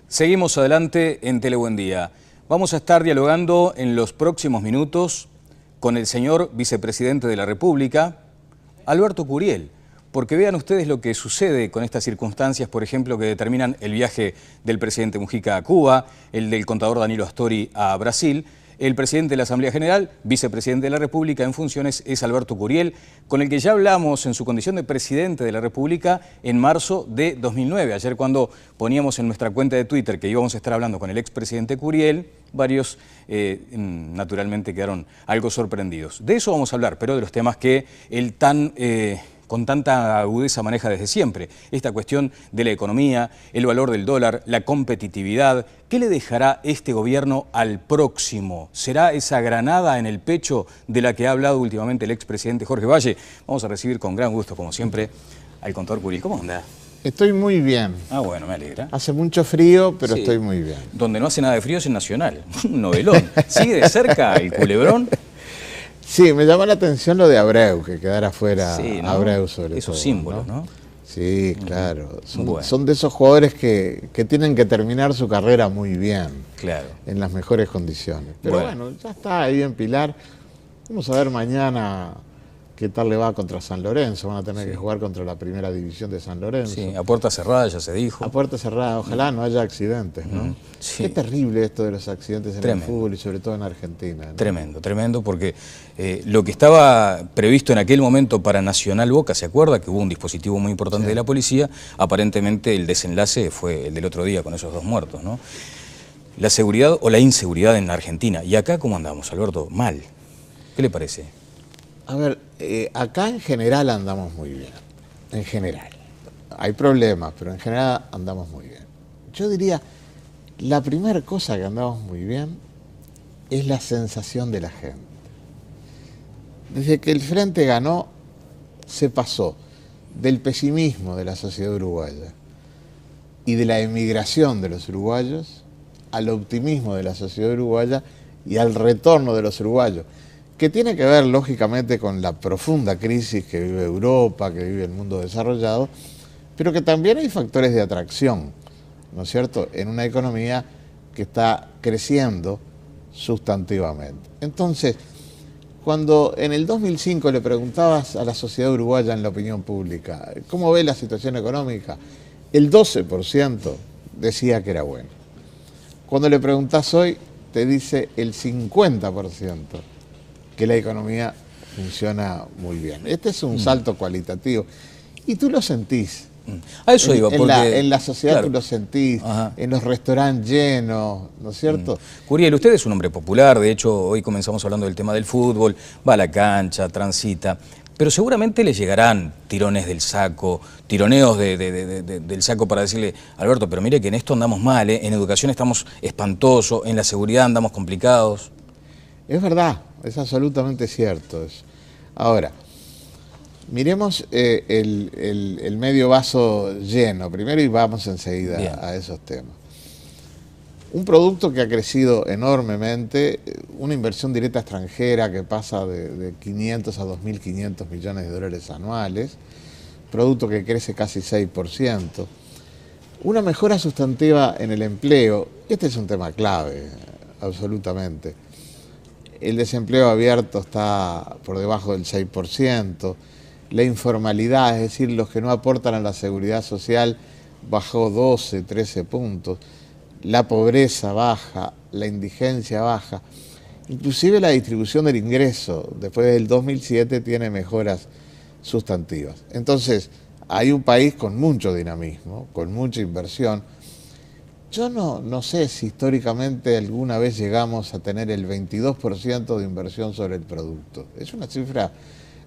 Seguimos adelante en Telebuendía. Vamos a estar dialogando en los próximos minutos con el señor vicepresidente de la República, Alberto Curiel, porque vean ustedes lo que sucede con estas circunstancias, por ejemplo, que determinan el viaje del presidente Mujica a Cuba, el del contador Danilo Astori a Brasil. El presidente de la Asamblea General, vicepresidente de la República en funciones, es Alberto Curiel, con el que ya hablamos en su condición de presidente de la República en marzo de 2009. Ayer, cuando poníamos en nuestra cuenta de Twitter que íbamos a estar hablando con el expresidente Curiel, varios naturalmente quedaron algo sorprendidos. De eso vamos a hablar, pero de los temas que él con tanta agudeza maneja desde siempre. Esta cuestión de la economía, el valor del dólar, la competitividad. ¿Qué le dejará este gobierno al próximo? ¿Será esa granada en el pecho de la que ha hablado últimamente el expresidente Jorge Valle? Vamos a recibir con gran gusto, como siempre, al contador Curiel. ¿Cómo anda? Estoy muy bien. Ah, bueno, me alegra. Hace mucho frío, pero sí, estoy muy bien. Donde no hace nada de frío es en Nacional. Un novelón. ¿Sigue de cerca el culebrón? Sí, me llamó la atención lo de Abreu, que quedara fuera sí, ¿no? Abreu sobre todo. Esos símbolos, ¿no? Sí, claro. Bueno. Son de esos jugadores que tienen que terminar su carrera muy bien. Claro. En las mejores condiciones. Pero bueno, ya está ahí en Pilar. Vamos a ver mañana qué tal le va contra San Lorenzo. Van a tener que jugar contra la primera división de San Lorenzo. Sí, a puerta cerrada ya se dijo. A puerta cerrada, ojalá no haya accidentes, ¿no? Sí. Qué terrible esto de los accidentes en el fútbol y sobre todo en Argentina, ¿no? Tremendo, tremendo, porque lo que estaba previsto en aquel momento para Nacional Boca, ¿se acuerda? Que hubo un dispositivo muy importante de la policía. Aparentemente el desenlace fue el del otro día con esos 2 muertos, ¿no? La seguridad o la inseguridad en Argentina. ¿Y acá cómo andamos, Alberto? Mal. ¿Qué le parece? A ver, acá en general andamos muy bien, en general. Hay problemas, pero en general andamos muy bien. Yo diría, la primera cosa que andamos muy bien es la sensación de la gente. Desde que el Frente ganó, se pasó del pesimismo de la sociedad uruguaya y de la emigración de los uruguayos al optimismo de la sociedad uruguaya y al retorno de los uruguayos, que tiene que ver, lógicamente, con la profunda crisis que vive Europa, que vive el mundo desarrollado, pero que también hay factores de atracción, ¿no es cierto?, en una economía que está creciendo sustantivamente. Entonces, cuando en el 2005 le preguntabas a la sociedad uruguaya en la opinión pública, ¿cómo ve la situación económica?, el 12% decía que era bueno. Cuando le preguntás hoy, te dice el 50%. Que la economía funciona muy bien. Este es un salto cualitativo. Y tú lo sentís. A eso iba, porque en la sociedad claro, tú lo sentís, en los restaurantes llenos, ¿no es cierto? Curiel, usted es un hombre popular, de hecho hoy comenzamos hablando del tema del fútbol, va a la cancha, transita, pero seguramente le llegarán tirones del saco, tironeos del saco para decirle, Alberto, pero mire que en esto andamos mal, en educación estamos espantosos, en la seguridad andamos complicados. Es verdad. Es absolutamente cierto eso. Ahora, miremos el medio vaso lleno primero y vamos enseguida a esos temas. Un producto que ha crecido enormemente, una inversión directa extranjera que pasa de 500 a 2.500 millones de dólares anuales, producto que crece casi 6%, una mejora sustantiva en el empleo, este es un tema clave, absolutamente. El desempleo abierto está por debajo del 6%, la informalidad, es decir, los que no aportan a la seguridad social, bajó 12, 13 puntos, la pobreza baja, la indigencia baja, inclusive la distribución del ingreso, después del 2007, tiene mejoras sustantivas. Entonces, hay un país con mucho dinamismo, con mucha inversión. Yo no sé si históricamente alguna vez llegamos a tener el 22% de inversión sobre el producto. Es una cifra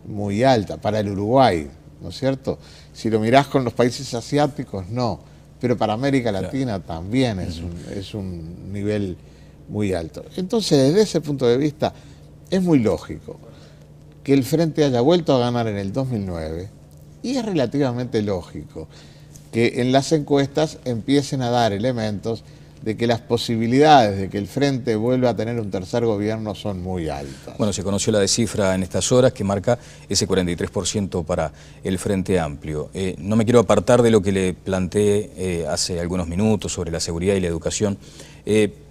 muy alta para el Uruguay, ¿no es cierto? Si lo mirás con los países asiáticos, no. Pero para América Latina también es un nivel muy alto. Entonces, desde ese punto de vista, es muy lógico que el Frente haya vuelto a ganar en el 2009 y es relativamente lógico que en las encuestas empiecen a dar elementos de que las posibilidades de que el Frente vuelva a tener un tercer gobierno son muy altas. Bueno, se conoció la cifra en estas horas que marca ese 43% para el Frente Amplio. No me quiero apartar de lo que le planteé hace algunos minutos sobre la seguridad y la educación,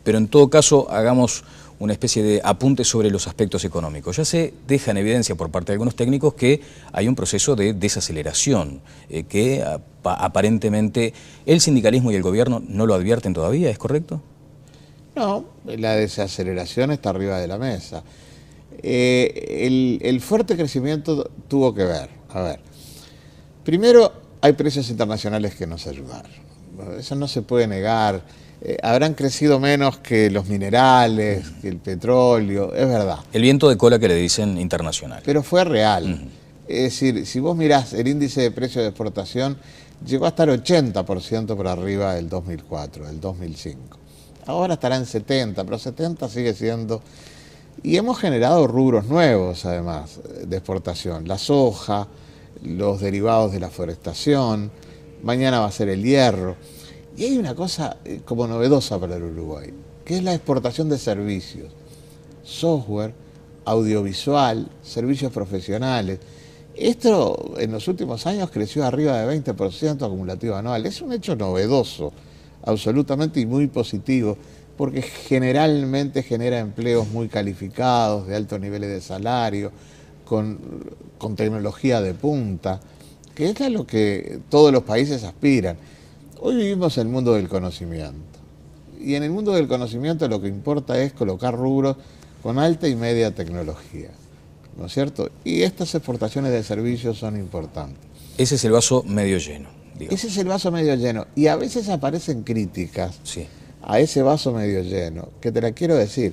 pero en todo caso hagamos una especie de apunte sobre los aspectos económicos. Ya se deja en evidencia por parte de algunos técnicos que hay un proceso de desaceleración, que aparentemente el sindicalismo y el gobierno no lo advierten todavía, ¿es correcto? No, la desaceleración está arriba de la mesa. El fuerte crecimiento tuvo que ver, a ver, primero hay precios internacionales que nos ayudaron, eso no se puede negar. Habrán crecido menos que los minerales, que el petróleo, es verdad. El viento de cola que le dicen internacional. Pero fue real. Es decir, si vos mirás el índice de precios de exportación, llegó a estar 80% por arriba del 2004, del 2005. Ahora estará en 70, pero 70 sigue siendo... Y hemos generado rubros nuevos, además, de exportación. La soja, los derivados de la forestación, mañana va a ser el hierro. Y hay una cosa como novedosa para el Uruguay, que es la exportación de servicios, software, audiovisual, servicios profesionales. Esto en los últimos años creció arriba de 20% acumulativo anual. Es un hecho novedoso, absolutamente y muy positivo, porque generalmente genera empleos muy calificados, de altos niveles de salario, con tecnología de punta, que es a lo que todos los países aspiran. Hoy vivimos en el mundo del conocimiento, y en el mundo del conocimiento lo que importa es colocar rubros con alta y media tecnología, ¿no es cierto? Y estas exportaciones de servicios son importantes. Ese es el vaso medio lleno, digamos. Ese es el vaso medio lleno, y a veces aparecen críticas a ese vaso medio lleno, que te la quiero decir.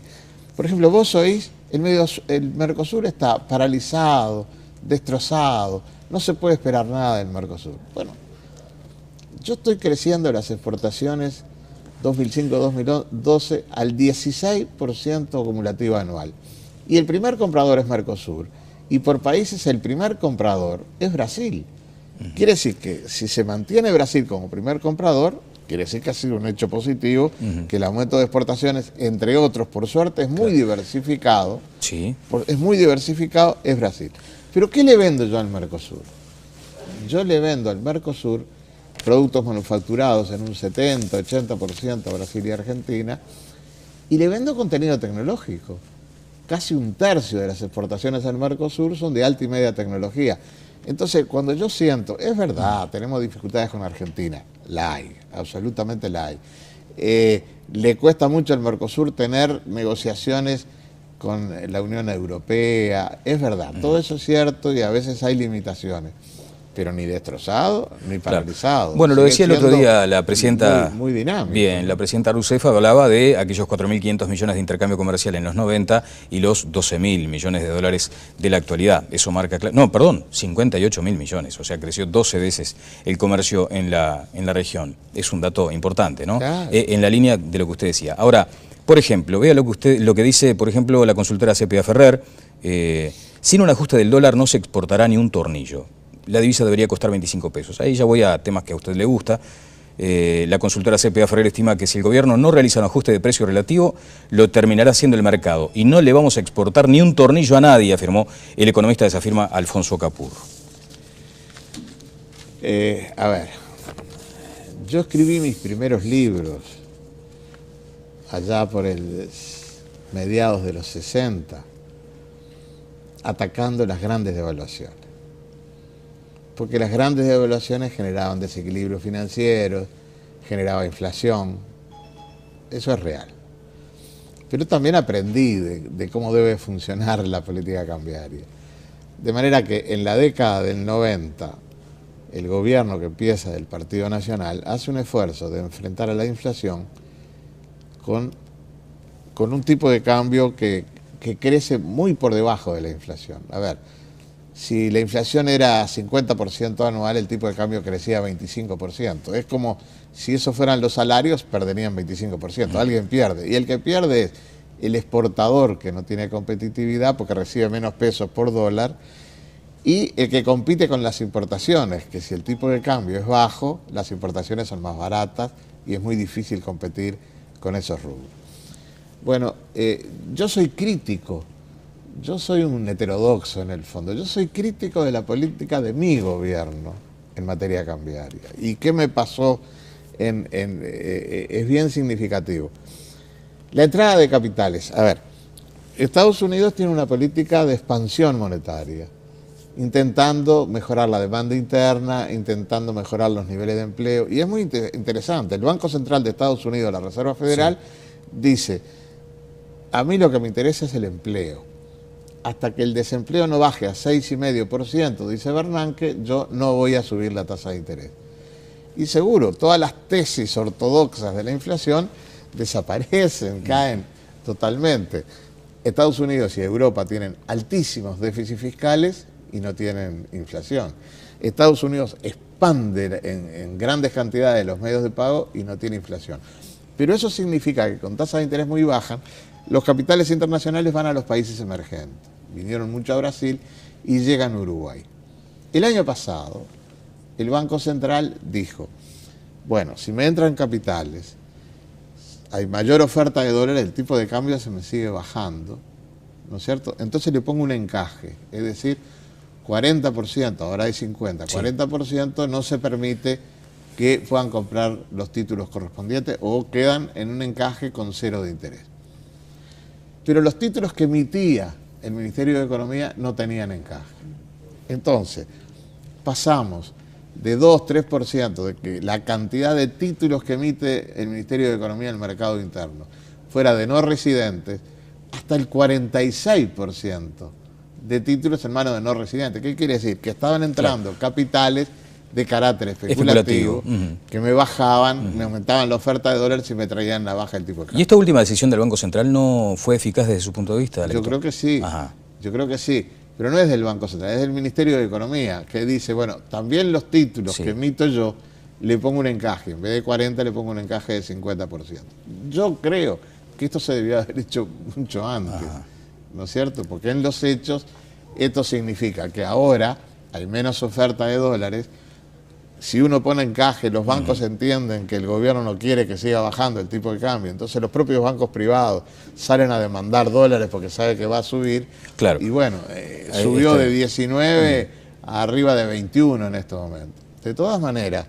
Por ejemplo, vos oís, el Mercosur está paralizado, destrozado, no se puede esperar nada del Mercosur. Bueno, yo estoy creciendo las exportaciones 2005-2012 al 16% acumulativo anual. Y el primer comprador es Mercosur. Y por países el primer comprador es Brasil. Quiere decir que si se mantiene Brasil como primer comprador, quiere decir que ha sido un hecho positivo, que el aumento de exportaciones, entre otros, por suerte, es muy diversificado. Es muy diversificado, es Brasil. Pero ¿qué le vendo yo al Mercosur? Yo le vendo al Mercosur productos manufacturados en un 70-80% a Brasil y Argentina, y le vendo contenido tecnológico. Casi un tercio de las exportaciones al Mercosur son de alta y media tecnología. Entonces, cuando yo siento, es verdad, tenemos dificultades con Argentina, la hay, absolutamente la hay. Le cuesta mucho al Mercosur tener negociaciones con la Unión Europea, es verdad, todo eso es cierto y a veces hay limitaciones. Pero ni destrozado, ni paralizado. Bueno, lo decía el otro día la presidenta... Muy dinámico. Bien, la presidenta Rousseff hablaba de aquellos 4.500 millones de intercambio comercial en los 90 y los 12.000 millones de dólares de la actualidad. Eso marca... No, perdón, 58.000 millones. O sea, creció 12 veces el comercio en la región. Es un dato importante, ¿no? Claro. En la línea de lo que usted decía. Ahora, por ejemplo, vea lo que dice, por ejemplo, la consultora CPA Ferrer. Sin un ajuste del dólar no se exportará ni un tornillo. La divisa debería costar 25 pesos. Ahí ya voy a temas que a usted le gusta. La consultora CPA Ferrer estima que si el gobierno no realiza un ajuste de precio relativo, lo terminará haciendo el mercado. Y no le vamos a exportar ni un tornillo a nadie, afirmó el economista de esa firma, Alfonso Capurro. A ver, yo escribí mis primeros libros allá por mediados de los 60, atacando las grandes devaluaciones. Porque las grandes devaluaciones generaban desequilibrios financieros, generaba inflación, eso es real. Pero también aprendí de cómo debe funcionar la política cambiaria. De manera que en la década del 90, el gobierno que empieza del Partido Nacional hace un esfuerzo de enfrentar a la inflación con un tipo de cambio que crece muy por debajo de la inflación. A ver, si la inflación era 50% anual, el tipo de cambio crecía 25%. Es como si esos fueran los salarios, perderían 25%. Alguien pierde. Y el que pierde es el exportador, que no tiene competitividad porque recibe menos pesos por dólar, y el que compite con las importaciones, que si el tipo de cambio es bajo, las importaciones son más baratas y es muy difícil competir con esos rubros. Bueno, yo soy crítico, yo soy un heterodoxo en el fondo, yo soy crítico de la política de mi gobierno en materia cambiaria. ¿Y qué me pasó? Es bien significativo. La entrada de capitales. A ver, Estados Unidos tiene una política de expansión monetaria, intentando mejorar la demanda interna, intentando mejorar los niveles de empleo. Y es muy interesante. El Banco Central de Estados Unidos, la Reserva Federal, dice, a mí lo que me interesa es el empleo. Hasta que el desempleo no baje a 6,5%, dice Bernanke, yo no voy a subir la tasa de interés. Y seguro, todas las tesis ortodoxas de la inflación desaparecen, caen totalmente. Estados Unidos y Europa tienen altísimos déficits fiscales y no tienen inflación. Estados Unidos expande en grandes cantidades los medios de pago y no tiene inflación. Pero eso significa que con tasas de interés muy bajas, los capitales internacionales van a los países emergentes. Vinieron mucho a Brasil y llegan a Uruguay. El año pasado, el Banco Central dijo, bueno, si me entran capitales, hay mayor oferta de dólares, el tipo de cambio se me sigue bajando, ¿no es cierto? Entonces le pongo un encaje, es decir, 40%, ahora hay 50%, 40% no se permite que puedan comprar los títulos correspondientes o quedan en un encaje con cero de interés. Pero los títulos que emitía el Ministerio de Economía no tenían encaje. Entonces, pasamos de 2-3% de que la cantidad de títulos que emite el Ministerio de Economía en el mercado interno fuera de no residentes, hasta el 46% de títulos en manos de no residentes. ¿Qué quiere decir? Que estaban entrando capitales de carácter especulativo. Que me bajaban, me aumentaban la oferta de dólares y me traían la baja del tipo de cambio. ¿Y esta última decisión del Banco Central no fue eficaz desde su punto de vista? Yo creo que sí, yo creo que sí. Pero no es del Banco Central, es del Ministerio de Economía, que dice, bueno, también los títulos que emito yo, le pongo un encaje. En vez de 40, le pongo un encaje de 50%. Yo creo que esto se debió haber hecho mucho antes, ¿no es cierto? Porque en los hechos, esto significa que ahora hay menos oferta de dólares. Si uno pone encaje, los bancos entienden que el gobierno no quiere que siga bajando el tipo de cambio, entonces los propios bancos privados salen a demandar dólares porque sabe que va a subir. Claro. Y bueno, subió de 19 a arriba de 21 en estos momentos. De todas maneras,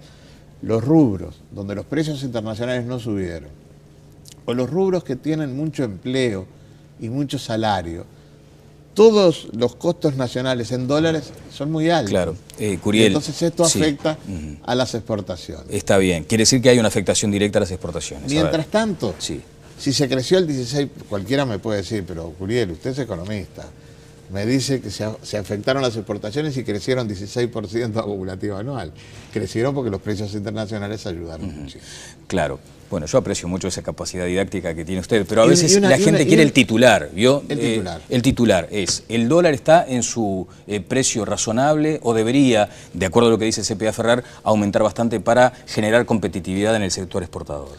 los rubros donde los precios internacionales no subieron, o los rubros que tienen mucho empleo y mucho salario, todos los costos nacionales en dólares son muy altos. Claro, Curiel. Entonces esto afecta a las exportaciones. Está bien, quiere decir que hay una afectación directa a las exportaciones. Mientras tanto, si se creció el 16%, cualquiera me puede decir, pero Curiel, usted es economista, me dice que se afectaron las exportaciones y crecieron 16% acumulativo anual. Crecieron porque los precios internacionales ayudaron muchísimo. Claro. Bueno, yo aprecio mucho esa capacidad didáctica que tiene usted, pero a veces la gente quiere el titular, ¿vio? El titular es, ¿el dólar está en su precio razonable o debería, de acuerdo a lo que dice CPA Ferrer, aumentar bastante para generar competitividad en el sector exportador?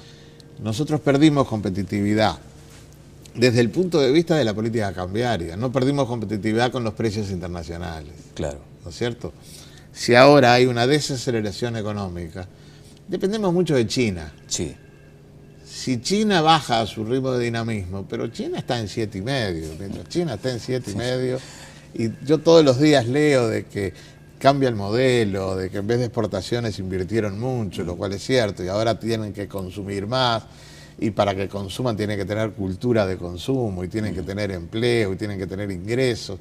Nosotros perdimos competitividad desde el punto de vista de la política cambiaria, no perdimos competitividad con los precios internacionales. Claro. ¿No es cierto? Si ahora hay una desaceleración económica, dependemos mucho de China. Sí. Si China baja a su ritmo de dinamismo, pero China está en 7,5, mientras China está en 7,5, y yo todos los días leo de que cambia el modelo, de que en vez de exportaciones invirtieron mucho, lo cual es cierto, y ahora tienen que consumir más, y para que consuman tienen que tener cultura de consumo, y tienen que tener empleo, y tienen que tener ingresos,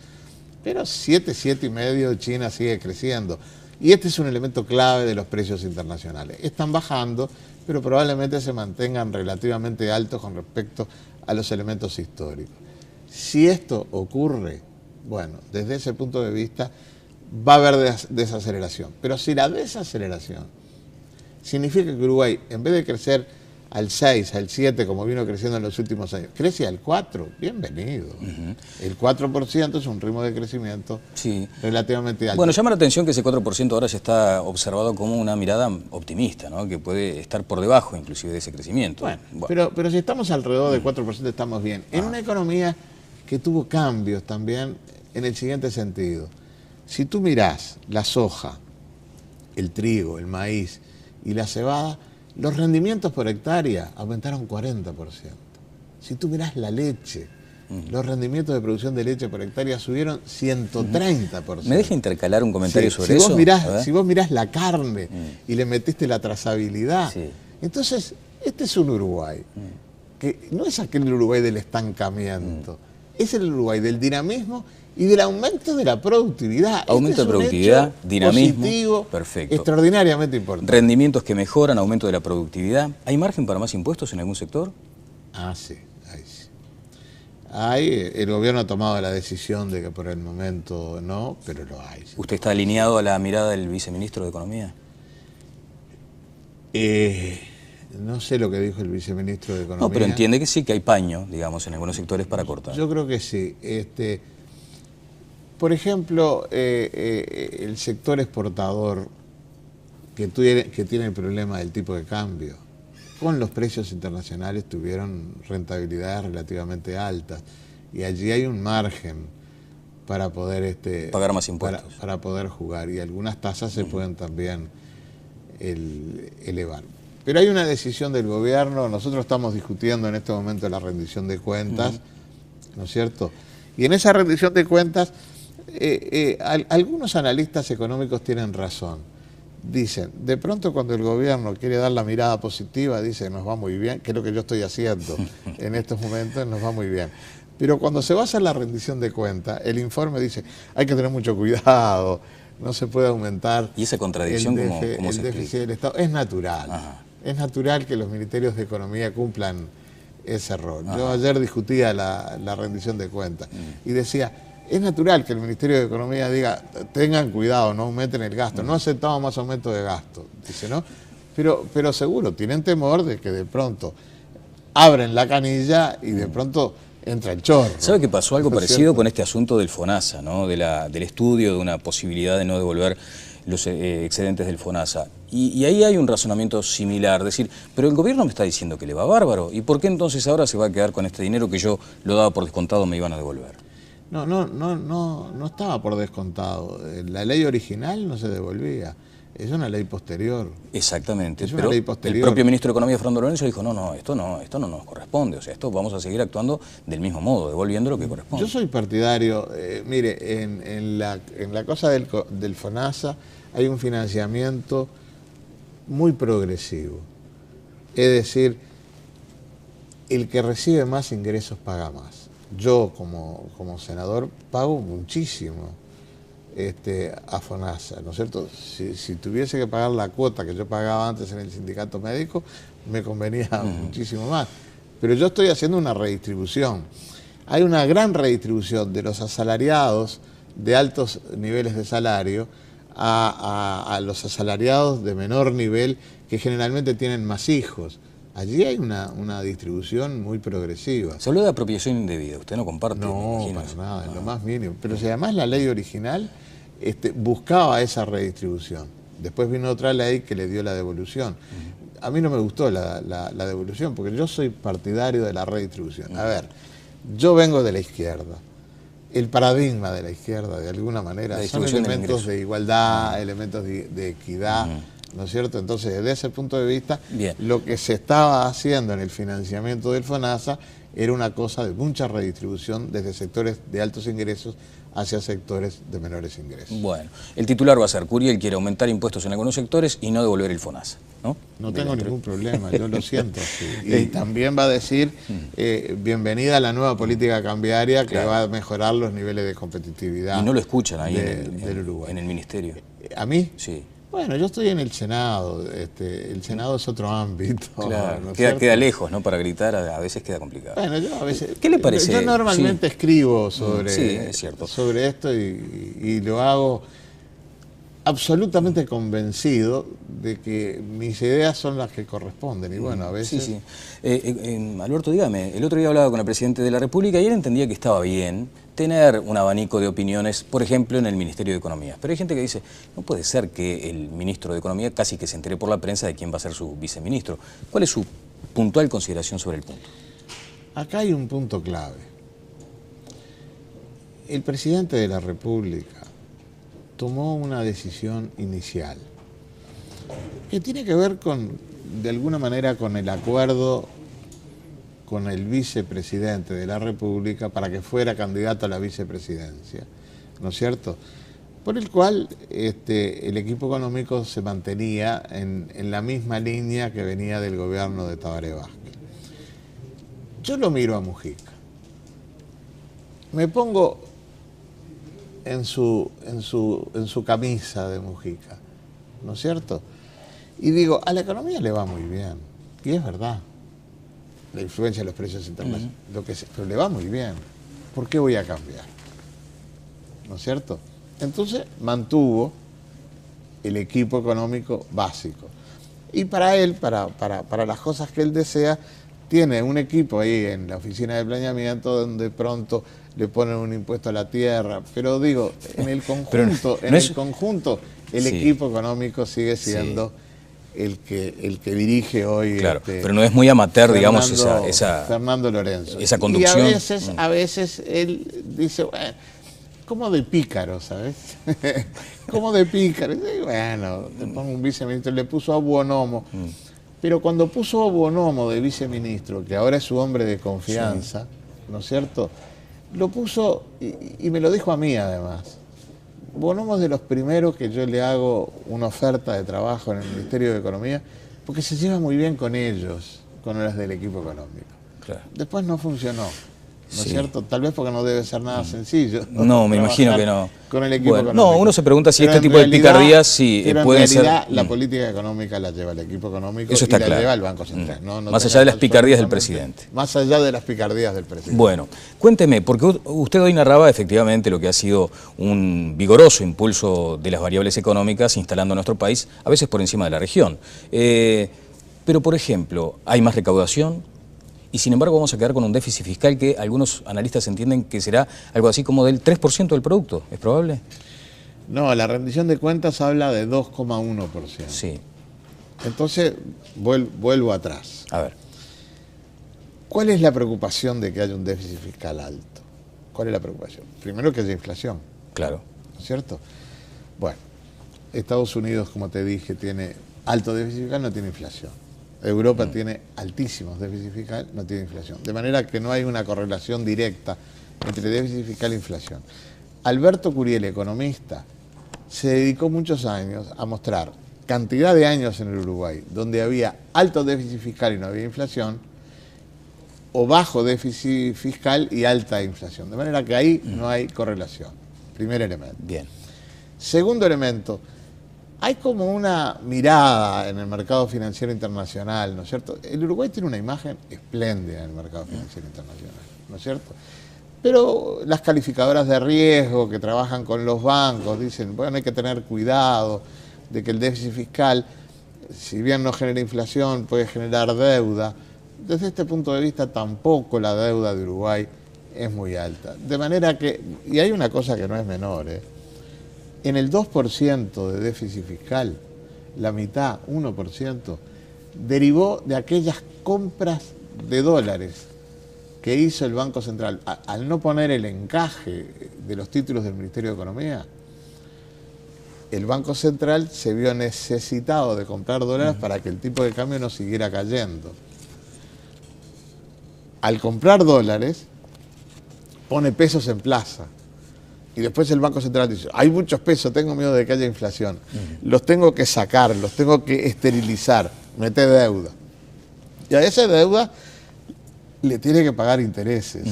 pero 7,5 China sigue creciendo. Y este es un elemento clave de los precios internacionales. Están bajando, pero probablemente se mantengan relativamente altos con respecto a los elementos históricos. Si esto ocurre, bueno, desde ese punto de vista va a haber desaceleración. Pero si la desaceleración significa que Uruguay, en vez de crecer al 6, al 7, como vino creciendo en los últimos años, crece al 4, bienvenido. El 4% es un ritmo de crecimiento relativamente alto. Bueno, llama la atención que ese 4% ahora ya está observado como una mirada optimista, ¿no? Que puede estar por debajo inclusive de ese crecimiento. Bueno. Pero si estamos alrededor del 4% estamos bien. En una economía que tuvo cambios también en el siguiente sentido. Si tú mirás la soja, el trigo, el maíz y la cebada, Los rendimientos por hectárea aumentaron 40%. Si tú mirás la leche, los rendimientos de producción de leche por hectárea subieron 130%. ¿Me deja intercalar un comentario sobre si eso? Si vos mirás la carne y le metiste la trazabilidad, entonces este es un Uruguay, que no es aquel Uruguay del estancamiento, es el Uruguay del dinamismo y del aumento de la productividad. Aumento de productividad, dinamismo, positivo, perfecto. Extraordinariamente importante. Rendimientos que mejoran, aumento de la productividad. ¿Hay margen para más impuestos en algún sector? Ah, sí, ahí sí. El gobierno ha tomado la decisión de que por el momento no, pero lo hay. Sí. ¿Usted está alineado a la mirada del viceministro de Economía? No sé lo que dijo el viceministro de Economía. No, pero entiende que sí, que hay paño, digamos, en algunos sectores para cortar. Yo creo que sí. Por ejemplo, el sector exportador que tiene el problema del tipo de cambio, con los precios internacionales tuvieron rentabilidades relativamente altas y allí hay un margen para poder pagar más impuestos, para poder jugar, y algunas tasas se pueden también elevar. Pero hay una decisión del gobierno. Nosotros estamos discutiendo en este momento la rendición de cuentas, ¿no es cierto? Y en esa rendición de cuentas algunos analistas económicos tienen razón. Dicen, de pronto cuando el gobierno quiere dar la mirada positiva, dice, nos va muy bien, que es lo que yo estoy haciendo en estos momentos, nos va muy bien. Pero cuando se va a hacer la rendición de cuentas, el informe dice, hay que tener mucho cuidado, no se puede aumentar. ¿Y esa contradicción cómo se déficit del Estado? Es natural. Ajá. Es natural que los ministerios de Economía cumplan ese rol. Yo ayer discutía la rendición de cuentas y decía, es natural que el Ministerio de Economía diga, tengan cuidado, no aumenten el gasto, no aceptamos más aumento de gasto, dice, ¿no? Pero seguro, tienen temor de que de pronto abren la canilla y de pronto entra el chorro. ¿Sabe que pasó algo parecido con este asunto del FONASA, ¿no? Del estudio de una posibilidad de no devolver los excedentes del FONASA? Y ahí hay un razonamiento similar, decir, pero el gobierno me está diciendo que le va bárbaro, ¿y por qué entonces ahora se va a quedar con este dinero que yo lo daba por descontado, me iban a devolver? No estaba por descontado. La ley original no se devolvía. Es una ley posterior. Exactamente. Es una ley posterior. El propio ministro de Economía, Fernando Lorenzo, dijo, esto no nos corresponde. O sea, esto vamos a seguir actuando del mismo modo, devolviendo lo que corresponde. Yo soy partidario, mire, en la cosa del FONASA hay un financiamiento muy progresivo. Es decir, el que recibe más ingresos paga más. Yo como senador pago muchísimo a FONASA, ¿no es cierto? Si tuviese que pagar la cuota que yo pagaba antes en el sindicato médico, me convenía muchísimo más. Pero yo estoy haciendo una redistribución. Hay una gran redistribución de los asalariados de altos niveles de salario a los asalariados de menor nivel que generalmente tienen más hijos. Allí hay una distribución muy progresiva. Se habló de apropiación indebida, ¿usted no comparte? No, para nada, en lo más mínimo. Pero si además la ley original buscaba esa redistribución. Después vino otra ley que le dio la devolución. A mí no me gustó la devolución, porque yo soy partidario de la redistribución. A ver, yo vengo de la izquierda. El paradigma de la izquierda, de alguna manera, son elementos de igualdad, elementos de equidad, ¿no es cierto? Entonces, desde ese punto de vista, lo que se estaba haciendo en el financiamiento del FONASA era una cosa de mucha redistribución desde sectores de altos ingresos hacia sectores de menores ingresos. Bueno, el titular va a ser, Curiel quiere aumentar impuestos en algunos sectores y no devolver el FONASA, ¿no? No tengo ningún problema, yo lo siento así. Y también va a decir, bienvenida a la nueva política cambiaria que va a mejorar los niveles de competitividad. Y no lo escuchan ahí del Uruguay. En el ministerio. ¿A mí? Sí. Bueno, yo estoy en el Senado, el Senado es otro ámbito. Claro, ¿no? Queda lejos, ¿no? Para gritar a veces queda complicado. Bueno, yo a veces... ¿Qué le parece? Yo normalmente escribo sobre esto y lo hago absolutamente convencido de que mis ideas son las que corresponden. Y bueno, a veces... Sí. Alberto, dígame, el otro día hablaba con el presidente de la República y él entendía que estaba bien tener un abanico de opiniones, por ejemplo, en el Ministerio de Economía. Pero hay gente que dice, no puede ser que el ministro de Economía casi que se entere por la prensa de quién va a ser su viceministro. ¿Cuál es su puntual consideración sobre el punto? Acá hay un punto clave. El presidente de la República tomó una decisión inicial que tiene que ver con de alguna manera con el acuerdo con el vicepresidente de la República para que fuera candidato a la vicepresidencia, ¿no es cierto? Por el cual el equipo económico se mantenía en la misma línea que venía del gobierno de Tabaré Vázquez. Yo lo miro a Mujica, me pongo en su camisa de Mujica, ¿no es cierto? Y digo, a la economía le va muy bien, y es verdad. La influencia de los precios internacionales, pero le va muy bien. ¿Por qué voy a cambiar? ¿No es cierto? Entonces mantuvo el equipo económico básico. Y para él, para las cosas que él desea, tiene un equipo ahí en la oficina de planeamiento donde pronto le ponen un impuesto a la tierra. Pero digo, en el conjunto, el sí, equipo económico sigue siendo... Sí. El que dirige hoy. Claro, pero no es muy amateur, digamos, Fernando Lorenzo. Esa conducción. Y a veces él dice, bueno, como de pícaro, ¿sabes? Como de pícaro. Y bueno, te pongo un viceministro, le puso a Buonomo. Pero cuando puso a Buonomo de viceministro, que ahora es su hombre de confianza, sí, ¿no es cierto? Lo puso, y me lo dijo a mí además. Buonomo es de los primeros que yo le hago una oferta de trabajo en el Ministerio de Economía, porque se lleva muy bien con ellos, con los del equipo económico. Claro. Después no funcionó, ¿no es cierto? Tal vez porque no debe ser nada sencillo. No, me imagino que no. Con el equipo económico. No, uno se pregunta si este tipo de picardías sí pueden ser... la política económica la lleva el equipo económico. Eso está y claro. La lleva el Banco Central. No más allá de las picardías del presidente. Más allá de las picardías del presidente. Bueno, cuénteme, porque usted hoy narraba efectivamente lo que ha sido un vigoroso impulso de las variables económicas instalando nuestro país, a veces por encima de la región. Pero, por ejemplo, ¿hay más recaudación? Y sin embargo vamos a quedar con un déficit fiscal que algunos analistas entienden que será algo así como del 3% del producto. ¿Es probable? No, la rendición de cuentas habla de 2,1%. Sí. Entonces, vuelvo atrás. A ver. ¿Cuál es la preocupación de que haya un déficit fiscal alto? ¿Cuál es la preocupación? Primero que haya inflación. Claro. ¿No es cierto? Bueno, Estados Unidos, como te dije, tiene alto déficit fiscal, no tiene inflación. Europa tiene altísimos déficit fiscal, no tiene inflación. De manera que no hay una correlación directa entre déficit fiscal e inflación. Alberto Curiel, economista, se dedicó muchos años a mostrar cantidad de años en el Uruguay donde había alto déficit fiscal y no había inflación, o bajo déficit fiscal y alta inflación. De manera que ahí no hay correlación. Primer elemento. Bien. Segundo elemento, hay como una mirada en el mercado financiero internacional, ¿no es cierto? El Uruguay tiene una imagen espléndida en el mercado financiero internacional, ¿no es cierto? Pero las calificadoras de riesgo que trabajan con los bancos dicen, bueno, hay que tener cuidado de que el déficit fiscal, si bien no genera inflación, puede generar deuda. Desde este punto de vista tampoco la deuda de Uruguay es muy alta. De manera que, y hay una cosa que no es menor, en el 2% de déficit fiscal, la mitad, 1%, derivó de aquellas compras de dólares que hizo el Banco Central. Al no poner el encaje de los títulos del Ministerio de Economía, el Banco Central se vio necesitado de comprar dólares para que el tipo de cambio no siguiera cayendo. Al comprar dólares, pone pesos en plaza. Y después el Banco Central dice, hay muchos pesos, tengo miedo de que haya inflación. Los tengo que sacar, los tengo que esterilizar, mete deuda. Y a esa deuda le tiene que pagar intereses.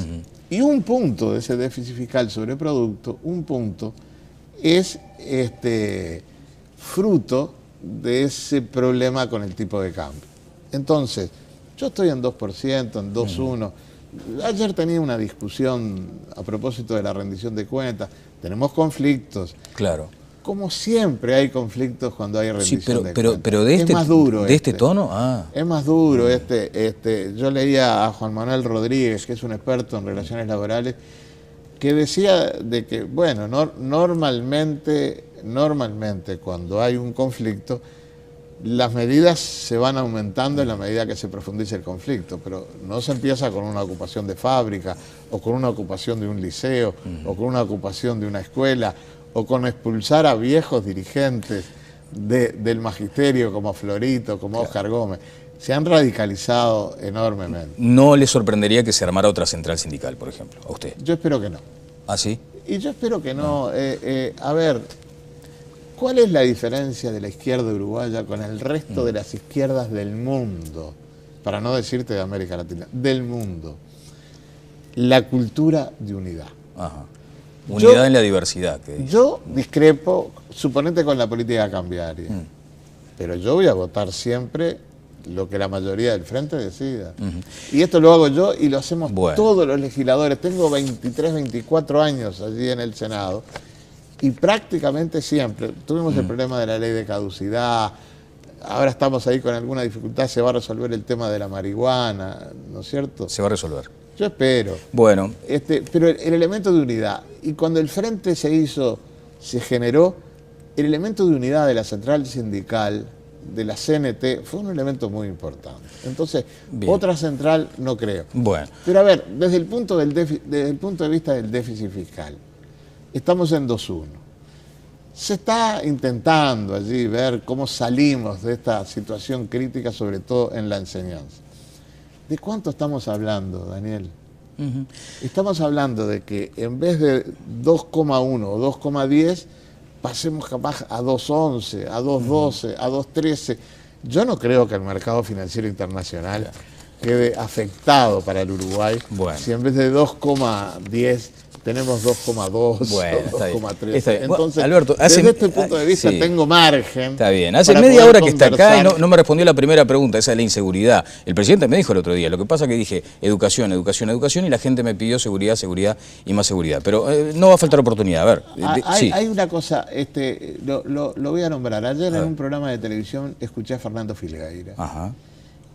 Y un punto de ese déficit fiscal sobre producto, un punto, es fruto de ese problema con el tipo de cambio. Entonces, yo estoy en 2%, en 2,1%. Ayer tenía una discusión a propósito de la rendición de cuentas. Tenemos conflictos. Claro. Como siempre hay conflictos cuando hay rendición de cuentas. Pero de es más duro de este tono, es más duro yo leía a Juan Manuel Rodríguez, que es un experto en relaciones laborales, que decía de que, bueno, normalmente cuando hay un conflicto, las medidas se van aumentando en la medida que se profundiza el conflicto, pero no se empieza con una ocupación de fábrica, o con una ocupación de un liceo, o con una ocupación de una escuela, o con expulsar a viejos dirigentes del magisterio, como Florito, como Óscar Gómez, se han radicalizado enormemente. ¿No le sorprendería que se armara otra central sindical, por ejemplo, a usted? Yo espero que no. ¿Ah, sí? Y yo espero que no. A ver, ¿cuál es la diferencia de la izquierda uruguaya con el resto de las izquierdas del mundo? Para no decirte de América Latina, del mundo. La cultura de unidad. Ajá. Unidad en la diversidad. Yo discrepo, suponete, con la política cambiaria, pero yo voy a votar siempre lo que la mayoría del frente decida. Y esto lo hago yo y lo hacemos todos los legisladores. Tengo 23, 24 años allí en el Senado y prácticamente siempre tuvimos el problema de la ley de caducidad. Ahora estamos ahí con alguna dificultad, se va a resolver el tema de la marihuana, ¿no es cierto? Se va a resolver. Yo espero. Bueno. Pero el elemento de unidad, y cuando el frente se generó, el elemento de unidad de la central sindical, de la CNT, fue un elemento muy importante. Entonces, otra central no creo. Bueno. Pero a ver, desde el punto de vista del déficit fiscal, estamos en 2-1. Se está intentando allí ver cómo salimos de esta situación crítica, sobre todo en la enseñanza. ¿De cuánto estamos hablando, Daniel? Estamos hablando de que en vez de 2,1 o 2,10, pasemos capaz a 2,11, a 2,12, a 2,13. Yo no creo que el mercado financiero internacional quede afectado para el Uruguay si en vez de 2,10 tenemos 2,2, bueno, 2,3. Entonces, Alberto, desde este punto de vista tengo margen. Está bien. Hace media hora que está acá y no me respondió la primera pregunta, esa de la inseguridad. El presidente me dijo el otro día, lo que pasa es que dije educación, educación, educación, y la gente me pidió seguridad, seguridad y más seguridad. Pero no va a faltar oportunidad. A ver. Hay una cosa, lo voy a nombrar. Ayer en un programa de televisión escuché a Fernando Filgaira.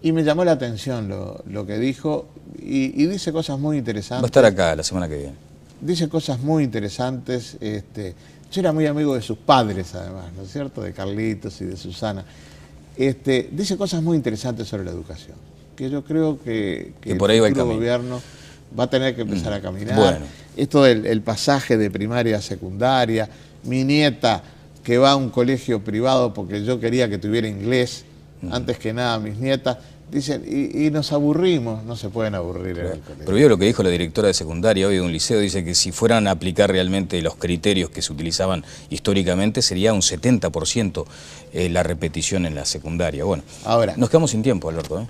Y me llamó la atención lo que dijo y dice cosas muy interesantes. Va a estar acá la semana que viene. Dice cosas muy interesantes. Yo era muy amigo de sus padres, además, ¿no es cierto? De Carlitos y de Susana. Dice cosas muy interesantes sobre la educación, que yo creo que por ahí el va el futuro camino. Gobierno va a tener que empezar a caminar. Bueno. Esto del pasaje de primaria a secundaria, mi nieta que va a un colegio privado porque yo quería que tuviera inglés, antes que nada mis nietas. Dicen, y nos aburrimos, no se pueden aburrir en el colegio. Pero vio lo que dijo la directora de secundaria hoy de un liceo, dice que si fueran a aplicar realmente los criterios que se utilizaban históricamente, sería un 70% la repetición en la secundaria. Bueno, ahora nos quedamos sin tiempo, Alberto.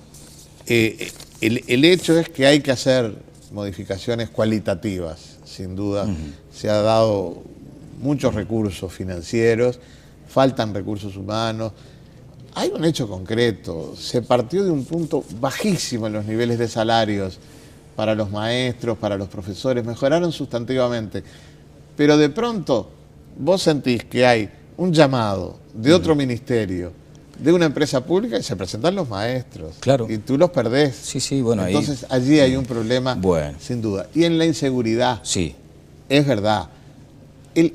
El hecho es que hay que hacer modificaciones cualitativas, sin duda. Se ha dado muchos recursos financieros, faltan recursos humanos. Hay un hecho concreto, se partió de un punto bajísimo en los niveles de salarios para los maestros, para los profesores, mejoraron sustantivamente, pero de pronto vos sentís que hay un llamado de otro ministerio, de una empresa pública, y se presentan los maestros, y tú los perdés. Sí, bueno, entonces allí hay un problema, sin duda. Y en la inseguridad, es verdad,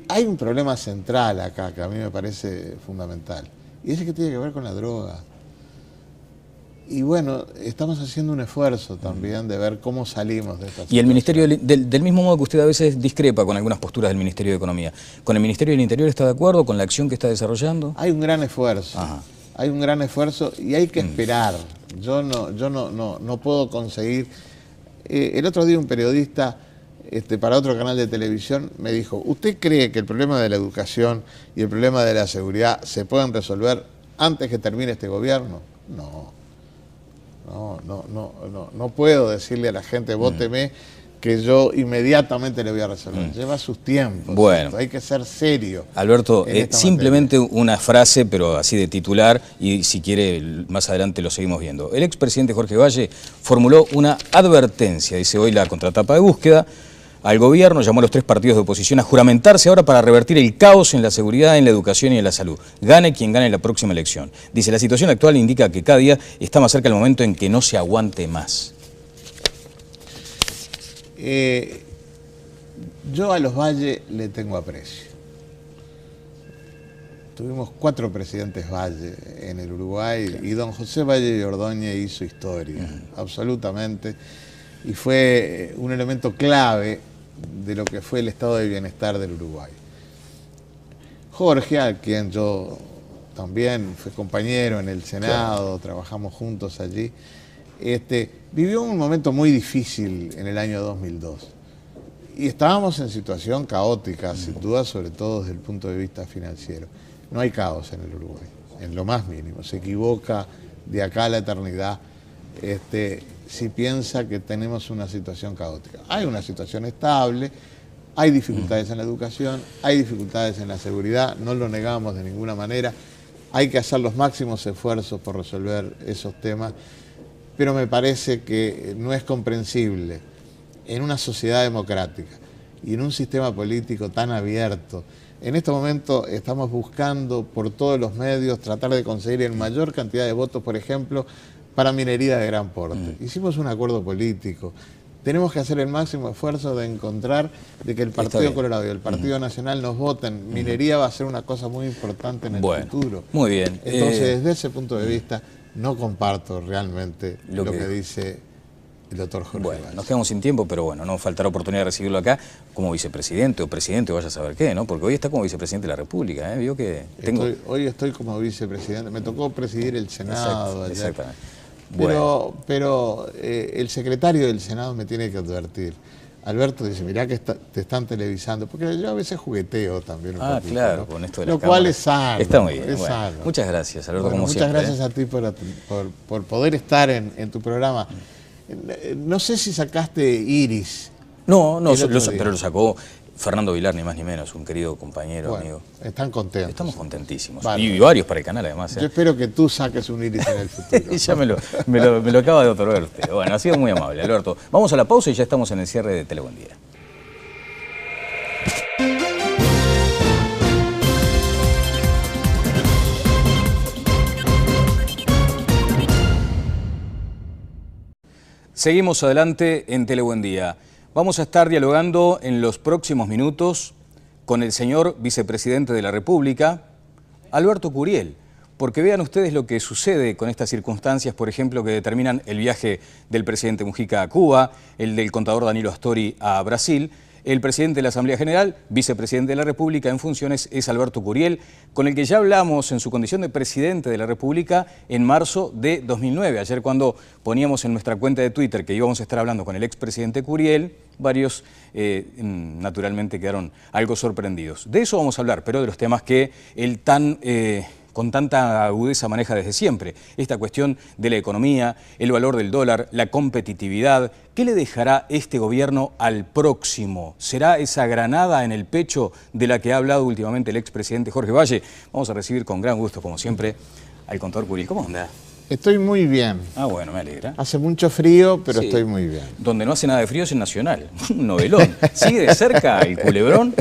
hay un problema central acá que a mí me parece fundamental. Y ese que tiene que ver con la droga. Y bueno, estamos haciendo un esfuerzo también de ver cómo salimos de esta situación. Y el Ministerio, del mismo modo que usted a veces discrepa con algunas posturas del Ministerio de Economía, ¿con el Ministerio del Interior está de acuerdo con la acción que está desarrollando? Hay un gran esfuerzo. Hay un gran esfuerzo y hay que esperar. Yo no puedo conseguir... el otro día un periodista... para otro canal de televisión, me dijo, ¿usted cree que el problema de la educación y el problema de la seguridad se pueden resolver antes que termine este gobierno? No puedo decirle a la gente, vóteme, que yo inmediatamente le voy a resolver. Lleva sus tiempos. Bueno, hay que ser serio. Alberto, simplemente una frase, pero así de titular, y si quiere más adelante lo seguimos viendo. El expresidente Jorge Valle formuló una advertencia, dice hoy la contratapa de búsqueda, al gobierno, llamó a los 3 partidos de oposición a juramentarse ahora para revertir el caos en la seguridad, en la educación y en la salud. Gane quien gane la próxima elección. Dice, la situación actual indica que cada día está más cerca el momento en que no se aguante más. Yo a los Valle le tengo aprecio. Tuvimos 4 presidentes Valle en el Uruguay y don José Valle de Ordóñez hizo historia, absolutamente, y fue un elemento clave de lo que fue el estado de bienestar del Uruguay. Jorge, a quien yo también fue compañero en el Senado, trabajamos juntos allí, vivió un momento muy difícil en el año 2002. Y estábamos en situación caótica, sin duda, sobre todo desde el punto de vista financiero. No hay caos en el Uruguay, en lo más mínimo. Se equivoca de acá a la eternidad si piensa que tenemos una situación caótica. Hay una situación estable, hay dificultades en la educación, hay dificultades en la seguridad, no lo negamos de ninguna manera. Hay que hacer los máximos esfuerzos por resolver esos temas, pero me parece que no es comprensible en una sociedad democrática y en un sistema político tan abierto. En este momento estamos buscando por todos los medios tratar de conseguir en mayor cantidad de votos, por ejemplo, para minería de gran porte. Hicimos un acuerdo político. Tenemos que hacer el máximo esfuerzo de encontrar de que el Partido Colorado y el Partido Nacional nos voten. Minería va a ser una cosa muy importante en el futuro. Muy bien. Entonces, desde ese punto de vista, no comparto realmente lo que dice el doctor Jorge Valls. Nos quedamos sin tiempo, pero bueno, no faltará oportunidad de recibirlo acá como vicepresidente o presidente, o vaya a saber qué, ¿no? Porque hoy está como vicepresidente de la República, ¿eh? Vio que hoy estoy como vicepresidente. Me tocó presidir el Senado ayer. Exactamente. Pero el secretario del Senado me tiene que advertir. Alberto dice, mirá que te están televisando, porque yo a veces jugueteo también un poquito, claro, ¿no? con esto de la Lo cual es sano. Está muy bien. Es sano. Muchas gracias, Alberto, como muchas siempre. Muchas gracias a ti por poder estar en tu programa. No sé si sacaste Iris. No, pero lo sacó Fernando Vilar, ni más ni menos, un querido compañero, amigo. Están contentos. Estamos contentísimos. Vale. Y varios para el canal, además. Yo espero que tú saques un Iris en el futuro. Ya me lo acaba de otorgar usted. Bueno, ha sido muy amable, Alberto. Vamos a la pausa y ya estamos en el cierre de Telebuen Día. Seguimos adelante en Telebuen Día. Vamos a estar dialogando en los próximos minutos con el señor vicepresidente de la República, Alberto Curiel, porque vean ustedes lo que sucede con estas circunstancias, por ejemplo, que determinan el viaje del presidente Mujica a Cuba, el del contador Danilo Astori a Brasil. El presidente de la Asamblea General, vicepresidente de la República en funciones, es Alberto Curiel, con el que ya hablamos en su condición de presidente de la República en marzo de 2009. Ayer, cuando poníamos en nuestra cuenta de Twitter que íbamos a estar hablando con el expresidente Curiel, varios naturalmente quedaron algo sorprendidos. De eso vamos a hablar, pero de los temas que él con tanta agudeza maneja desde siempre. Esta cuestión de la economía, el valor del dólar, la competitividad. ¿Qué le dejará este gobierno al próximo? ¿Será esa granada en el pecho de la que ha hablado últimamente el expresidente Jorge Valle? Vamos a recibir con gran gusto, como siempre, al contador Curiel. ¿Cómo anda? Estoy muy bien. Bueno, me alegra. Hace mucho frío, pero estoy muy bien. Donde no hace nada de frío es en Nacional, un novelón. ¿Sigue de cerca el culebrón?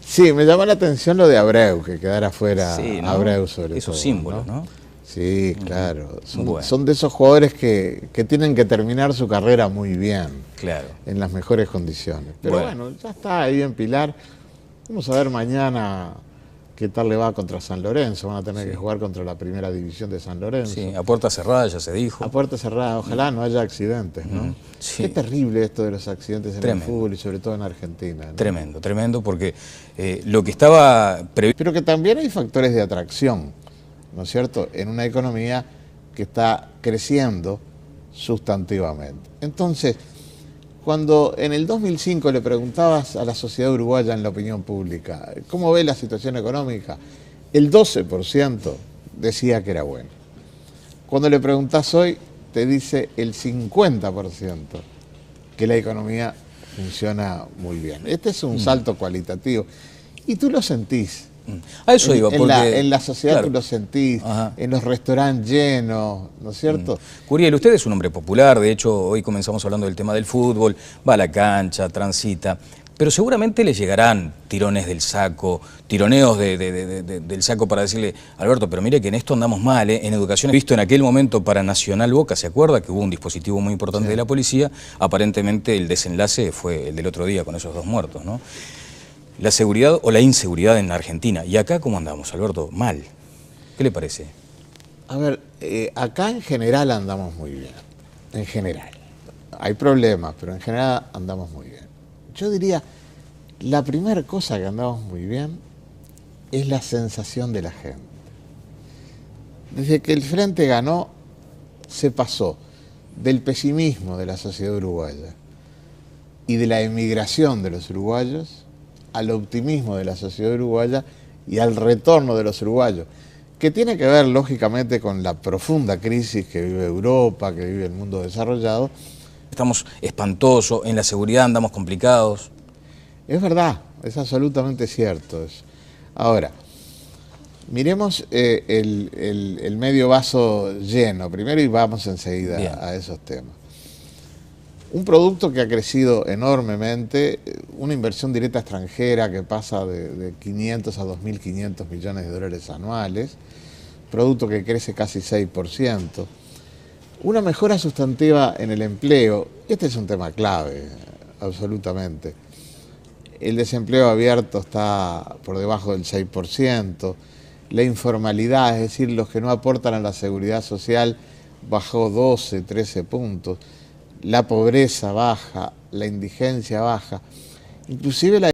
Sí, me llama la atención lo de Abreu, que quedara fuera Abreu sobre todo. Esos símbolos, ¿no? Sí, claro. Son de esos jugadores que tienen que terminar su carrera muy bien. Claro. En las mejores condiciones. Pero bueno, ya está ahí en Pilar. Vamos a ver mañana qué tal le va contra San Lorenzo. Van a tener que jugar contra la primera división de San Lorenzo. Sí, a puerta cerrada ya se dijo. A puerta cerrada, ojalá no haya accidentes, ¿no? Sí. Qué terrible esto de los accidentes en el fútbol y sobre todo en Argentina, ¿no? Tremendo, tremendo, porque lo que estaba previsto... Pero que también hay factores de atracción, ¿no es cierto?, en una economía que está creciendo sustantivamente. Entonces, cuando en el 2005 le preguntabas a la sociedad uruguaya en la opinión pública cómo ve la situación económica, el 12% decía que era bueno. Cuando le preguntás hoy, te dice el 50% que la economía funciona muy bien. Este es un salto cualitativo y tú lo sentís. A eso iba, porque... En la sociedad tú lo sentís, en los restaurantes llenos, ¿no es cierto? Curiel, usted es un hombre popular, de hecho hoy comenzamos hablando del tema del fútbol, va a la cancha, transita, pero seguramente le llegarán tirones del saco, tironeos del saco para decirle, Alberto, pero mire que en esto andamos mal, en educación, visto en aquel momento para Nacional Boca, ¿se acuerda que hubo un dispositivo muy importante de la policía? Aparentemente el desenlace fue el del otro día con esos 2 muertos, ¿no? La seguridad o la inseguridad en Argentina. ¿Y acá cómo andamos, Alberto? Mal. ¿Qué le parece? A ver, acá en general andamos muy bien. En general. Hay problemas, pero en general andamos muy bien. Yo diría, la primera cosa que andamos muy bien es la sensación de la gente. Desde que el Frente ganó, se pasó del pesimismo de la sociedad uruguaya y de la emigración de los uruguayos al optimismo de la sociedad uruguaya y al retorno de los uruguayos, que tiene que ver lógicamente con la profunda crisis que vive Europa, que vive el mundo desarrollado. Estamos espantosos, en la seguridad andamos complicados. Es verdad, es absolutamente cierto eso. Ahora, miremos el medio vaso lleno primero y vamos enseguida a esos temas. Un producto que ha crecido enormemente, una inversión directa extranjera que pasa de 500 a 2.500 millones de dólares anuales, producto que crece casi 6%, una mejora sustantiva en el empleo, este es un tema clave, absolutamente. El desempleo abierto está por debajo del 6%, la informalidad, es decir, los que no aportan a la seguridad social, bajó 12, 13 puntos. La pobreza baja, la indigencia baja, inclusive la